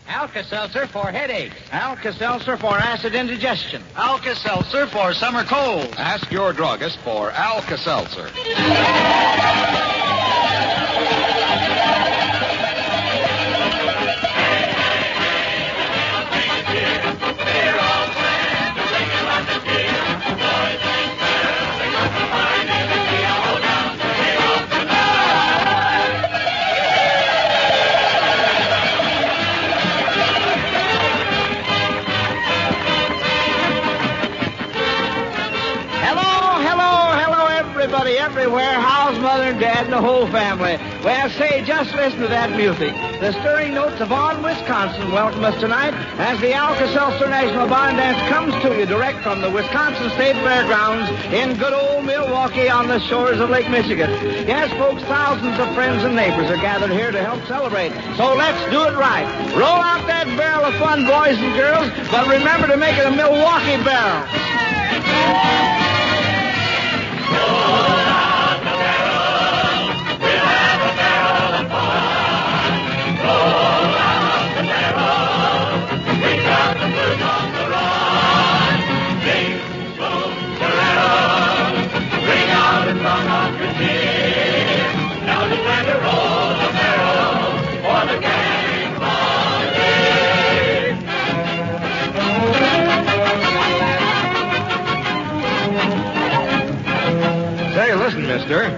Alka-Seltzer for headaches. Alka-Seltzer for acid indigestion. Alka-Seltzer for summer colds. Ask your druggist for Alka-Seltzer. Everywhere, how's Mother and Dad and the whole family? Well, say, just listen to that music. The stirring notes of On Wisconsin welcome us tonight as the Alka-Seltzer National Barn Dance comes to you direct from the Wisconsin State Fairgrounds in good old Milwaukee on the shores of Lake Michigan. Yes, folks, thousands of friends and neighbors are gathered here to help celebrate. So let's do it right. Roll out that barrel of fun, boys and girls, but remember to make it a Milwaukee barrel. Say, listen, mister.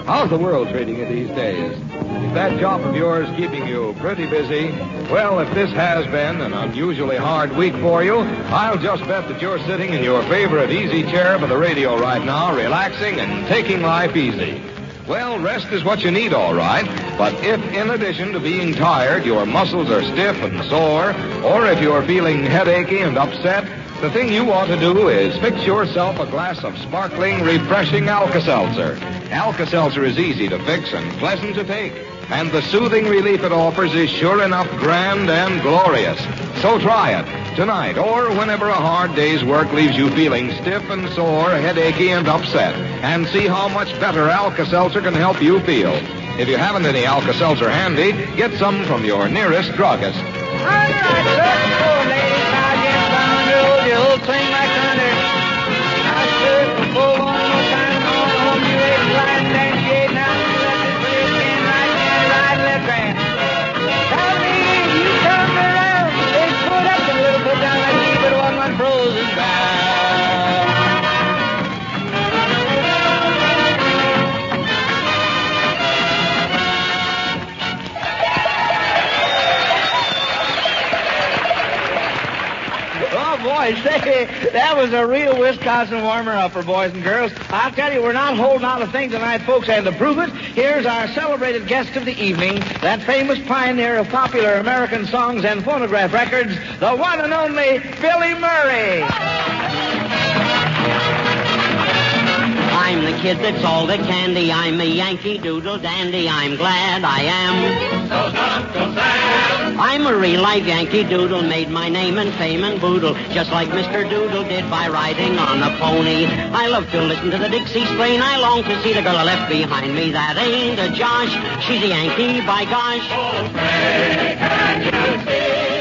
How's the world treating you these days? Is that job of yours keeping you pretty busy? Well, if this has been an unusually hard week for you, I'll just bet that you're sitting in your favorite easy chair by the radio right now, relaxing and taking life easy. Well, rest is what you need, all right. But if, in addition to being tired, your muscles are stiff and sore, or if you're feeling headachy and upset, the thing you ought to do is fix yourself a glass of sparkling, refreshing Alka-Seltzer. Alka-Seltzer is easy to fix and pleasant to take. And the soothing relief it offers is sure enough grand and glorious. So try it tonight or whenever a hard day's work leaves you feeling stiff and sore, headachy and upset. And see how much better Alka-Seltzer can help you feel. If you haven't any Alka-Seltzer handy, get some from your nearest druggist. All right, sir. Oh, ladies, now get down the old thing like thunder. I stood full on no time on home. You ain't lying down, you ain't now. Let me put your skin right there, right left hand. Tell me, you turned around. They put up a little bit down like me, but it wasn't one frozen down. Boy, say, that was a real Wisconsin warmer-upper, boys and girls. I'll tell you, we're not holding out a thing tonight, folks, and to prove it, here's our celebrated guest of the evening, that famous pioneer of popular American songs and phonograph records, the one and only Billy Murray. I'm the kid that's all the candy. I'm a Yankee Doodle dandy. I'm glad I am. So's Uncle Sam. I'm a real live Yankee Doodle, made my name and fame and boodle, just like Mr. Doodle did by riding on a pony. I love to listen to the Dixie strain. I long to see the girl I left behind me. That ain't a Josh. She's a Yankee, by gosh. Oh, pray, can you see?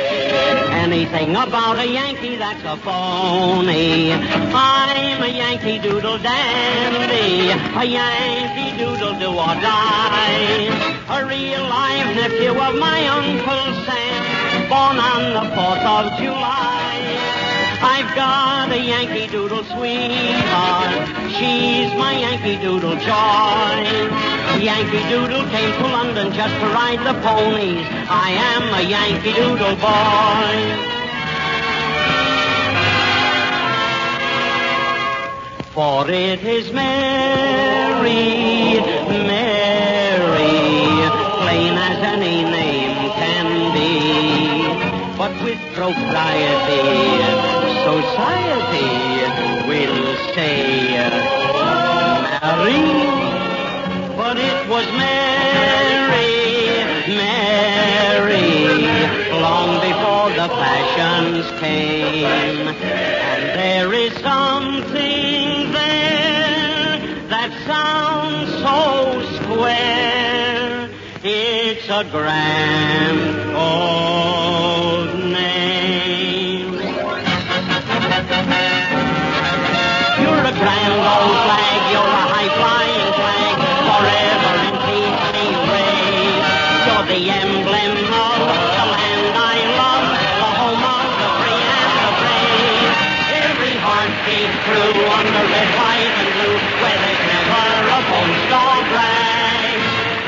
Anything about a Yankee, that's a phony. I'm a Yankee Doodle dandy, a Yankee Doodle do or die. A real live nephew of my Uncle Sam, born on the 4th of July. I've got a Yankee Doodle sweetheart, she's my Yankee Doodle joy. Yankee Doodle came to London just to ride the ponies. I am a Yankee Doodle boy. For it is Mary, Mary, plain as any name can be. But with propriety, society will say Mary. But it was Mary, Mary, long before the fashions came. And there is something there that sounds so square. It's a grand old rainbow flag, you're a high-flying flag, forever in peace we reign. You're the emblem of the land I love, the home of the free and the brave. Every heart beats true on the red, white, and blue, where there's never a post or flag.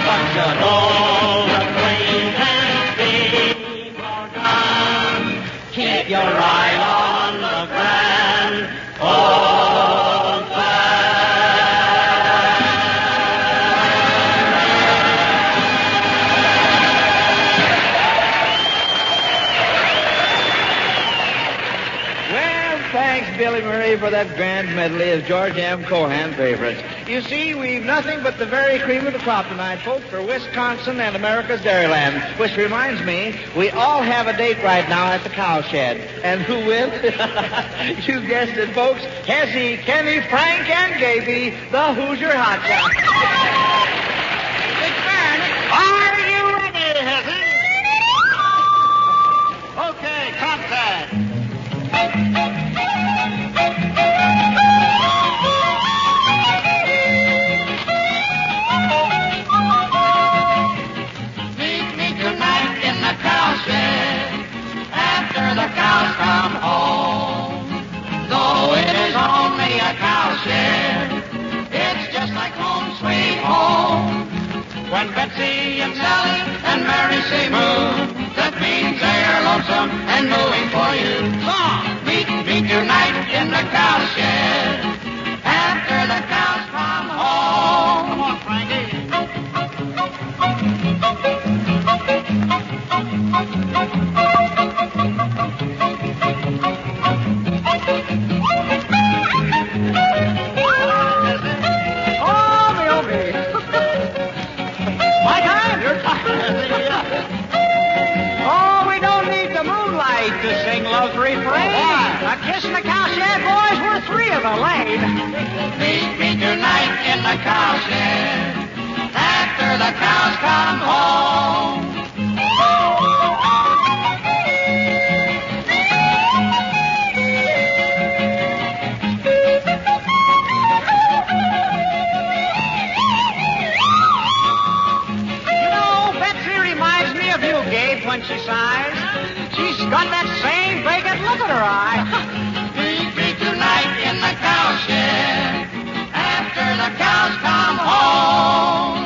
But should all acquaintance be forgone, keep your eye on the grand old flag. Well, thanks, Billy Murray, for that grand medley of George M. Cohan favorites. You see, we've nothing but the very cream of the crop tonight, folks, for Wisconsin and America's Dairyland. Which reminds me, we all have a date right now at the cowshed. And who with? You guessed it, folks. Hezzy, Kenny, Frank, and Gaby, the Hoosier Hotshots. Big man, are you ready, Hezzy? Okay, contact. Meet me tonight in the cowshed after the cows come home. Though it is only a cowshed, it's just like home sweet home. When Betsy and Sally and Mary say moo, that means they're lonesome and mooing for you. Meet me tonight in the cowshed after the cows come home. Come on, Frankie. My time? Your time. Oh, we don't need the moonlight to sing love's refrain. A kiss in the cowshed, boys, we're three of the lane. Meet me tonight in the cowshed after the cows come home. You know, Betsy reminds me of you, Gabe, when she sighs. She's got that same vacant look in her eye. Meet me tonight in the cowshed after the cows come home.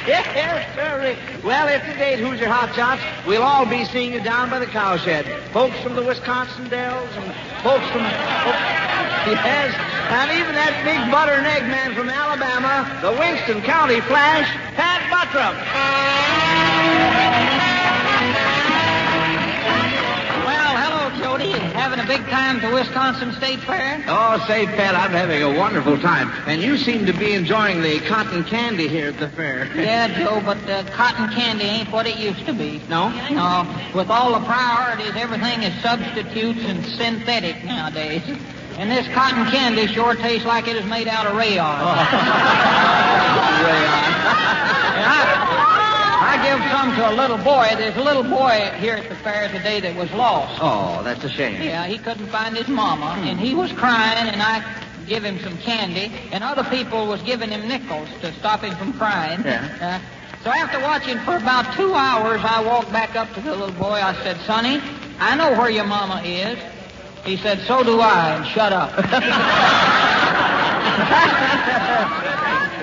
Yes, sir. Well, if the date Hoosier Hotshots, we'll all be seeing you down by the cowshed. Folks from the Wisconsin Dells and folks from... yes, and even that big butter and egg man from Alabama, the Winston County Flash, Pat Buttram. Well, hello, Jody. Having a big time to Wisconsin State Fair? Oh, say, Pat, I'm having a wonderful time. And you seem to be enjoying the cotton candy here at the fair. Yeah, Joe, but cotton candy ain't what it used to be. No? No. With all the priorities, everything is substitutes and synthetic nowadays. And this cotton candy sure tastes like it is made out of rayon. I give some to a little boy. There's a little boy here at the fair today that was lost. Oh, that's a shame. Yeah, he couldn't find his mama, and he was crying, and I give him some candy, and other people was giving him nickels to stop him from crying. Yeah. So after watching for about 2 hours, I walked back up to the little boy. I said, Sonny, I know where your mama is. He said, so do I, and shut up.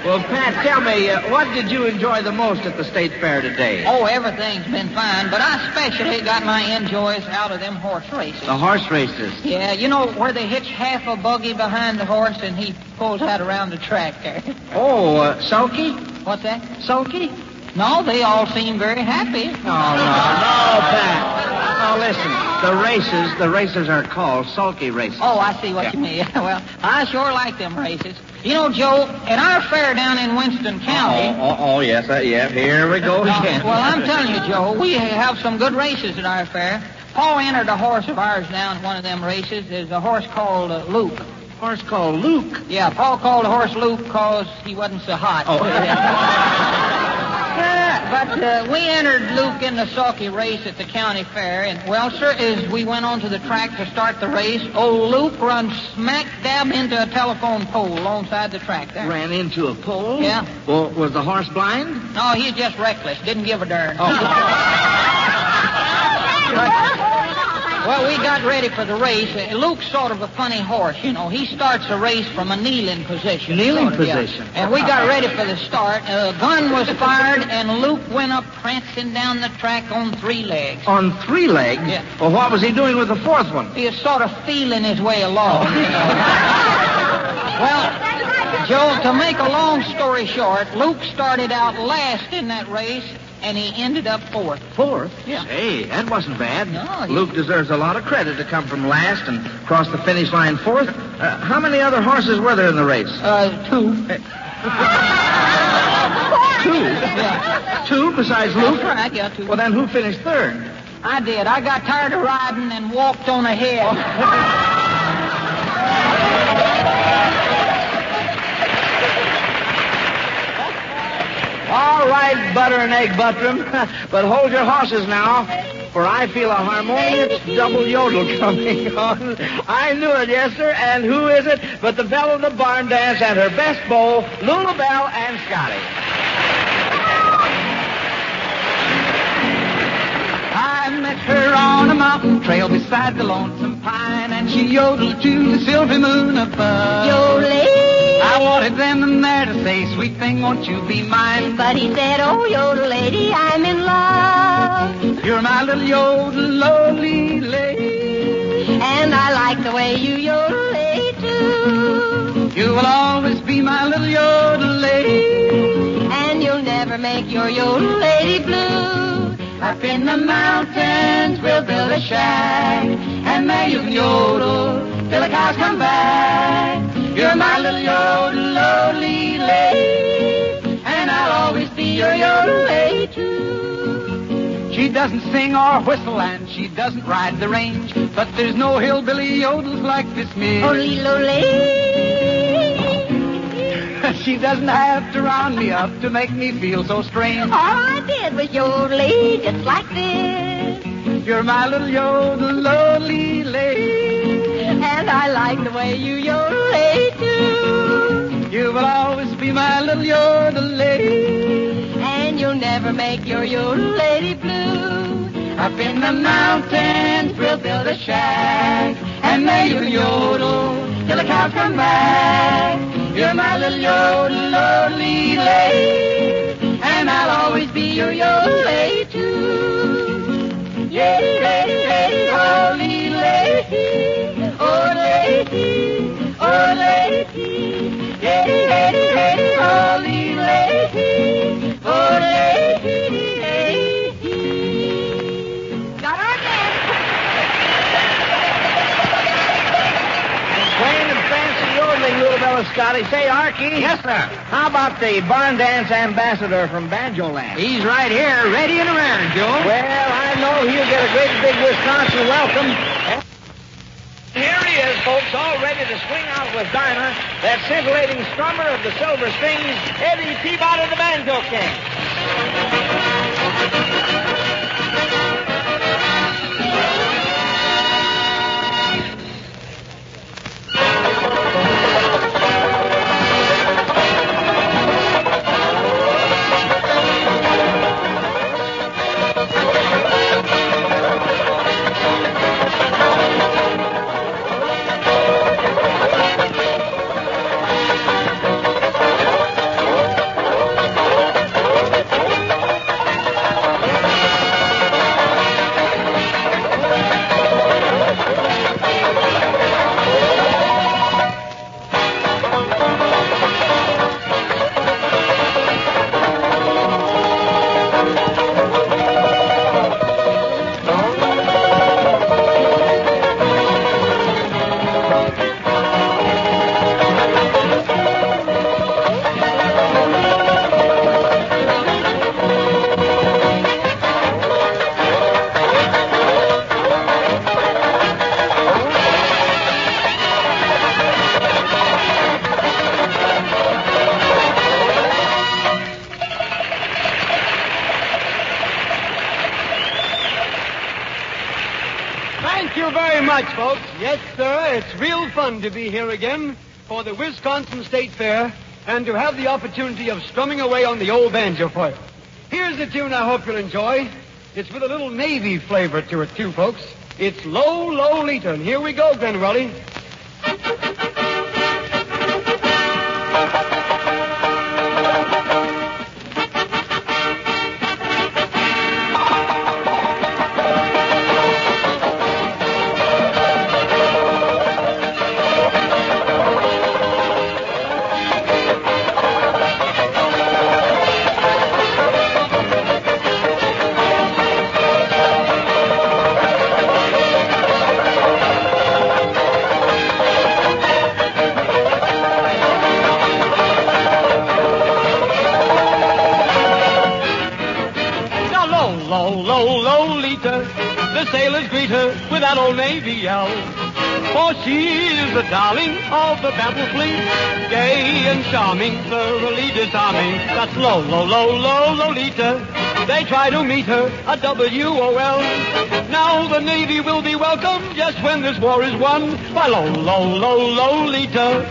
Well, Pat, tell me, what did you enjoy the most at the state fair today? Oh, everything's been fine, but I especially got my enjoys out of them horse races. The horse races. Yeah, you know where they hitch half a buggy behind the horse and he pulls out around the track there. Oh, sulky? What's that? Sulky? No, they all seem very happy. Oh, no, Pat. Now, listen, the races are called sulky races. Oh, I see what you mean. Well, I sure like them races. You know, Joe, at our fair down in Winston County... Oh, yes, yeah, here we go again. Well, I'm telling you, Joe, we have some good races at our fair. Paul entered a horse of ours down at one of them races. There's a horse called Luke. Horse called Luke. Yeah, Paul called the horse Luke because he wasn't so hot. Oh. But we entered Luke in the sulky race at the county fair, and, well, sir, as we went onto the track to start the race, old Luke run smack dab into a telephone pole alongside the track there. Ran into a pole? Yeah. Well, was the horse blind? No, he's just reckless. Didn't give a darn. Well, we got ready for the race. Luke's sort of a funny horse, you know. He starts a race from a kneeling position. Kneeling sort of, yeah. position? And we got ready for the start. A gun was fired, and Luke went up prancing down the track on 3 legs. On 3 legs? Yeah. Well, what was he doing with the 4th one? He was sort of feeling his way along. You know. Well, Joe, to make a long story short, Luke started out last in that race, and he ended up 4th. 4th? Yeah. Hey, that wasn't bad. No, Luke deserves a lot of credit to come from last and cross the finish line 4th. How many other horses were there in the race? 2. 2? Yeah. 2 besides Luke? That's right, yeah, 2. Well, then who finished 3rd? I did. I got tired of riding and walked on ahead. All right, butter and egg buttram. But hold your horses now, for I feel a harmonious double yodel coming on. I knew it, yes, sir. And who is it but the belle of the barn dance and her best beau, Lulabelle and Scotty. I met her on a mountain trail beside the lonesome pine, and she yodeled to the silvery moon above. Yodel. I wanted them in there to say, sweet thing, won't you be mine? But he said, oh, yodel lady, I'm in love. You're my little yodel lowly lady, And I like the way you yodel lady too. you will always be my little yodel lady. And you'll never make your yodel lady blue. Up in the mountains we'll build a shack, and there you can yodel till the cows come back. You're my little yodel lowly lady, and I'll always be your yodel lady too. She doesn't sing or whistle, and she doesn't ride the range, but there's no hillbilly yodels like this miss. Oh, little lady. She doesn't have to round me up to make me feel so strange. All I did was yodel just like this. You're my little yodel lowly lady, And I like the way you yodel lady too. you will always be my little yodel lady. And you'll never make your yodel lady blue. Up in the mountains we'll build a shack, and there you can yodel till the cows come back. You're my little yodel lowly lady, and I'll always be your yodel lady too. Yay, lady, lady, holy lady, oh lady, oh lady, yay, lady, lady, holy lady, oh lady, lady. Got our dance. Plain and fancy yodeling, Lulabelle and Scotty. Say, Archie. Yes, sir. How about the barn dance ambassador from Banjo Land? He's right here, ready and raring, Joe. Well, I know he'll get a great big Wisconsin welcome. Here he is, folks, all ready to swing out with Dinah, that scintillating strummer of the silver strings, Eddie Peabody, the Banjo King. Thank you very much, folks. Yes, sir, it's real fun to be here again for the Wisconsin State Fair and to have the opportunity of strumming away on the old banjo for you. Here's a tune I hope you'll enjoy. It's with a little Navy flavor to it, too, folks. It's Low, Lolita, and here we go, Glen Raleigh. The sailors greet her with that old Navy yell. For she is the darling of the battle fleet, gay and charming, thoroughly disarming. That's Lolita. They try to meet her, a WOL. Now the Navy will be welcome just when this war is won by Lolita.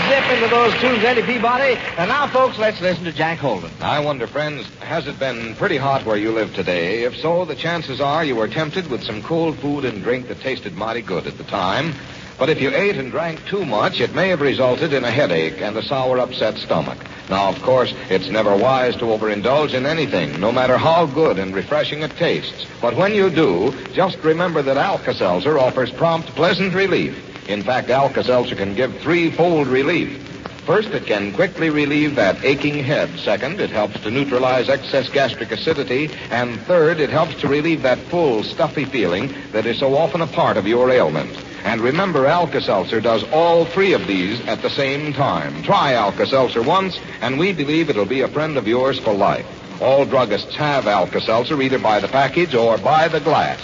Zip into those tunes, Eddie Peabody. And now, folks, let's listen to Jack Holden. I wonder, friends, has it been pretty hot where you live today? If so, the chances are you were tempted with some cold food and drink that tasted mighty good at the time. But if you ate and drank too much, it may have resulted in a headache and a sour, upset stomach. Now, of course, it's never wise to overindulge in anything, no matter how good and refreshing it tastes. But when you do, just remember that Alka-Seltzer offers prompt, pleasant relief. In fact, Alka-Seltzer can give threefold relief. First, it can quickly relieve that aching head. Second, it helps to neutralize excess gastric acidity. And third, it helps to relieve that full, stuffy feeling that is so often a part of your ailment. And remember, Alka-Seltzer does all three of these at the same time. Try Alka-Seltzer once, and we believe it'll be a friend of yours for life. All druggists have Alka-Seltzer either by the package or by the glass.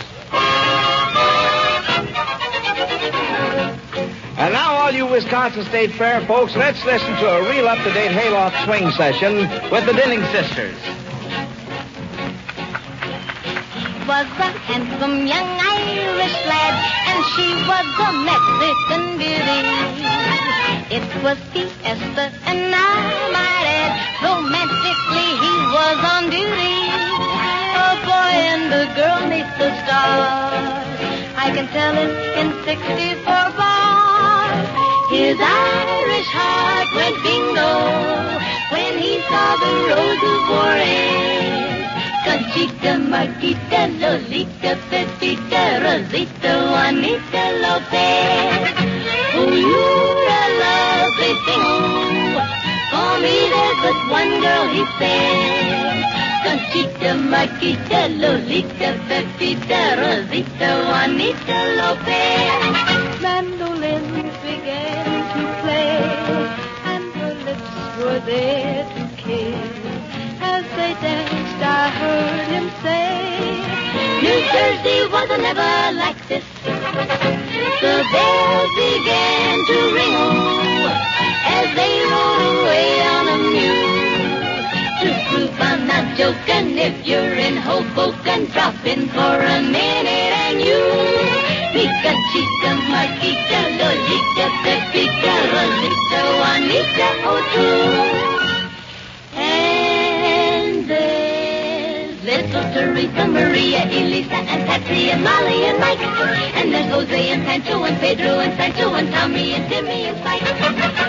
And now, all you Wisconsin State Fair folks, let's listen to a real up-to-date hayloft swing session with the Dinning Sisters. Was a handsome young Irish lad, and she was a Mexican beauty. It was Fiesta, and I might add, romantically he was on duty. A boy and a girl meet the stars. I can tell it in 64 bars. His Irish heart went bingo when he saw the Rose of Juarez. Conchita, Marquita, Lolita, Pepita, Rosita, Juanita, Lopez. Oh, you're a lovely thing. For me, there's but one girl, he said. Conchita, Marquita, Lolita, Pepita, Rosita, Juanita, Lopez. Mandolins began to play, and her lips were there to kiss. As they danced, I heard him say, New Jersey was never like this. The bells began to ring as they rode away on a mule. To prove I'm not joking, if you're in Hoboken, drop in for a minute and you Pica, Chica, Marquita, Lolita, Pepita, Rosita, Juanita, oh, two. And there's little Teresa, Maria, Elisa, and Patsy, and Molly, and Mike. And there's Jose, and Pancho, and Pedro, and Sancho, and Tommy, and Timmy, and Spike.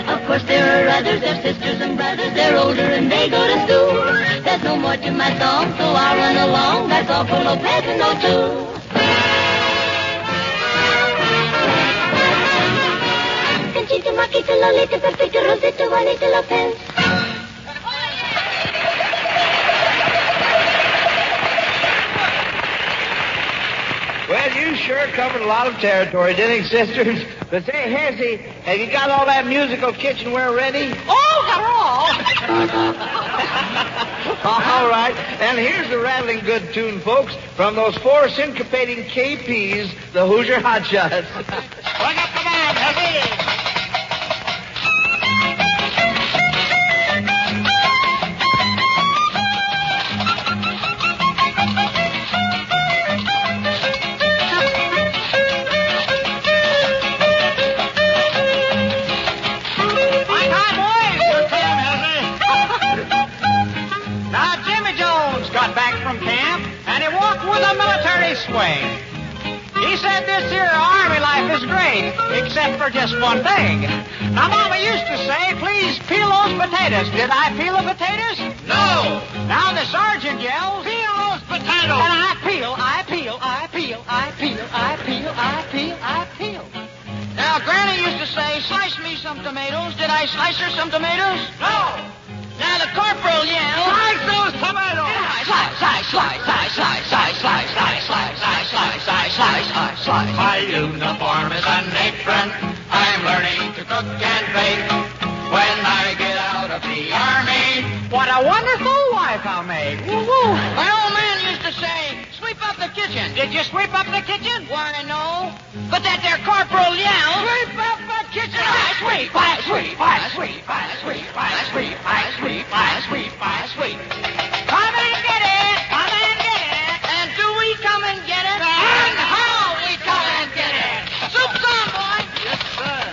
Of course, there are others, they're sisters and brothers, they're older, and they go to school. There's no more to my song, so I'll run along. That's all for Lopez and O2. Conchita, Marquita, Lolita, Pepita, Rosita, Juanita, Lopez. Well, you sure covered a lot of territory, didn't you, sisters? But say, Hezzy, have you got all that musical kitchenware ready? Oh, got her all. All right. And here's a rattling good tune, folks, from those four syncopating KPs, the Hoosier Hotshots. Bring up the band, Hezzy. Swing. He said this here army life is great, except for just one thing. Now, Mama used to say, please peel those potatoes. Did I peel the potatoes? No. Now the sergeant yells, peel those potatoes. And I peel. Now, Granny used to say, slice me some tomatoes. Did I slice her some tomatoes? No. Now the corporal yells, Slice those tomatoes. Slice. My uniform is an apron. I'm learning to cook and bake. When I get out of the army, What a wonderful wife I'll make. Woo-woo. My old man used to say, sweep up the kitchen. Did you sweep up the kitchen? Why, no. But that there corporal yelled, sweep up the kitchen. I sweep. Come and get it. And do we come and get it? And how we come and get it. Soup's on, boy. yes, sir.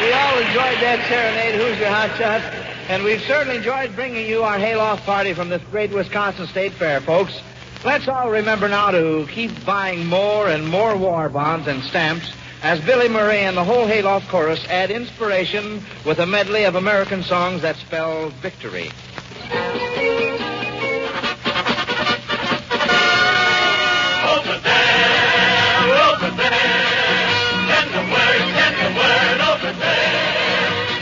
We all enjoyed that serenade, Hoosier Hotshots, and we've certainly enjoyed bringing you our hayloft party from this great Wisconsin State Fair, folks. Let's all remember now to keep buying more and more war bonds and stamps as Billy Murray and the whole hayloft chorus add inspiration with a medley of American songs that spell victory. Over there, send the word over there,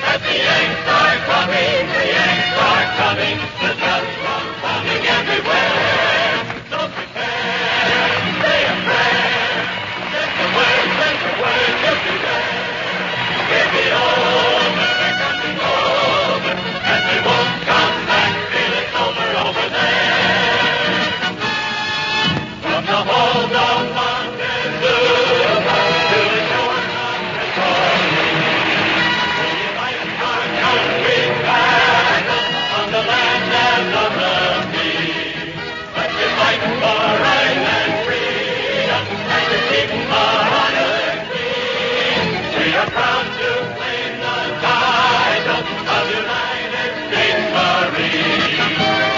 that the Yanks are coming, the guns are coming everywhere. So prepare, say a prayer, send the word, you'll be there. We'll be over, they're coming over, and they won't come back till it's over there. From the hold of Montezuma to the shore of Pretoria, the United Country battle on the land and on the sea. But we fight for right and freedom and to keep our honor clean. We are proud to claim the title of United States Marine.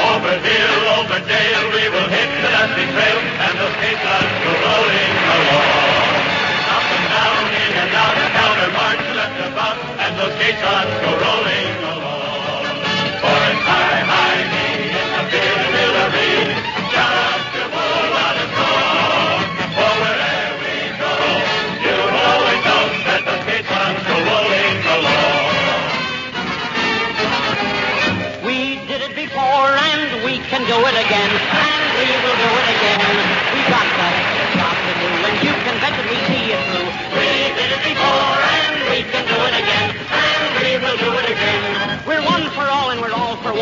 Over hill, over dale, we will hit the dusty trail, and those caissons go rolling along. Up and down, in and out, counter march, left about, and those caissons go rolling along. For it's high, high, me in the artillery, shout out to war on and on. For wherever we go, you always know that those caissons go rolling along. We did it before and we can do it again, and we will do it again.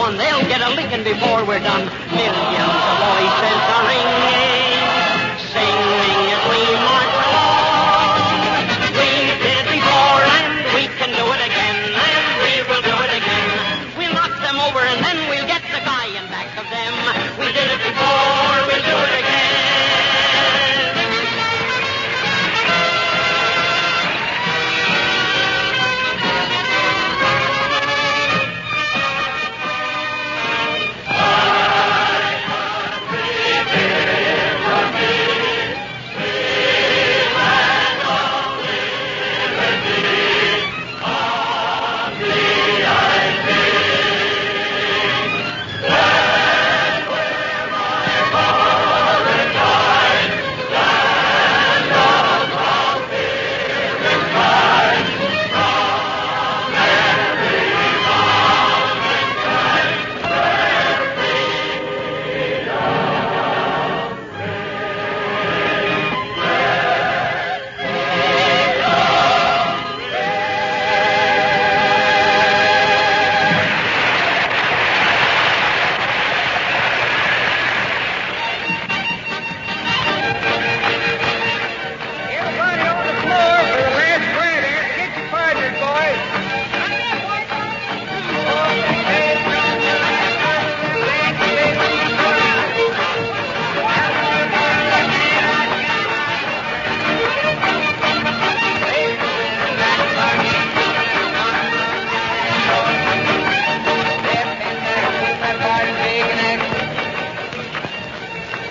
one. They'll get a licking before we're done. Millions of voices are ringing, singing as we march along. We did before and we can do it again, and we will do it again. We'll knock them over and then we'll get the guy in back of them. We did it before, we'll do it again.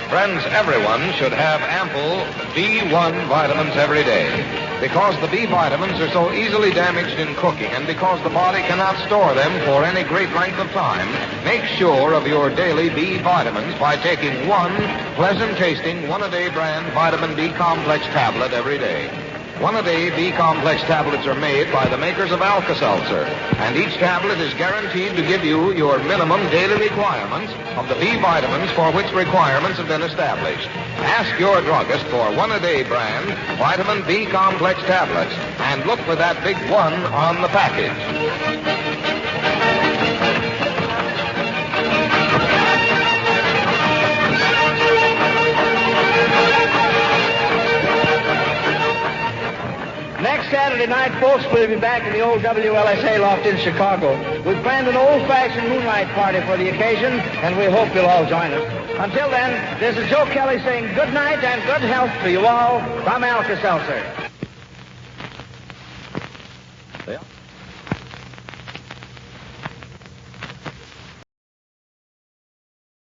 Friends, everyone should have ample B1 vitamins every day. Because the B vitamins are so easily damaged in cooking and because the body cannot store them for any great length of time, make sure of your daily B vitamins by taking one pleasant-tasting, one-a-day brand vitamin B complex tablet every day. One-a-day B complex tablets are made by the makers of Alka-Seltzer, and each tablet is guaranteed to give you your minimum daily requirements of the B vitamins for which requirements have been established. Ask your druggist for one-a-day brand vitamin B complex tablets, and look for that big one on the package. Next Saturday night, folks, we'll be back in the old WLSA loft in Chicago. We've planned an old-fashioned moonlight party for the occasion, and we hope you'll all join us. Until then, this is Joe Kelly saying good night and good health to you all from Alka-Seltzer. Yeah.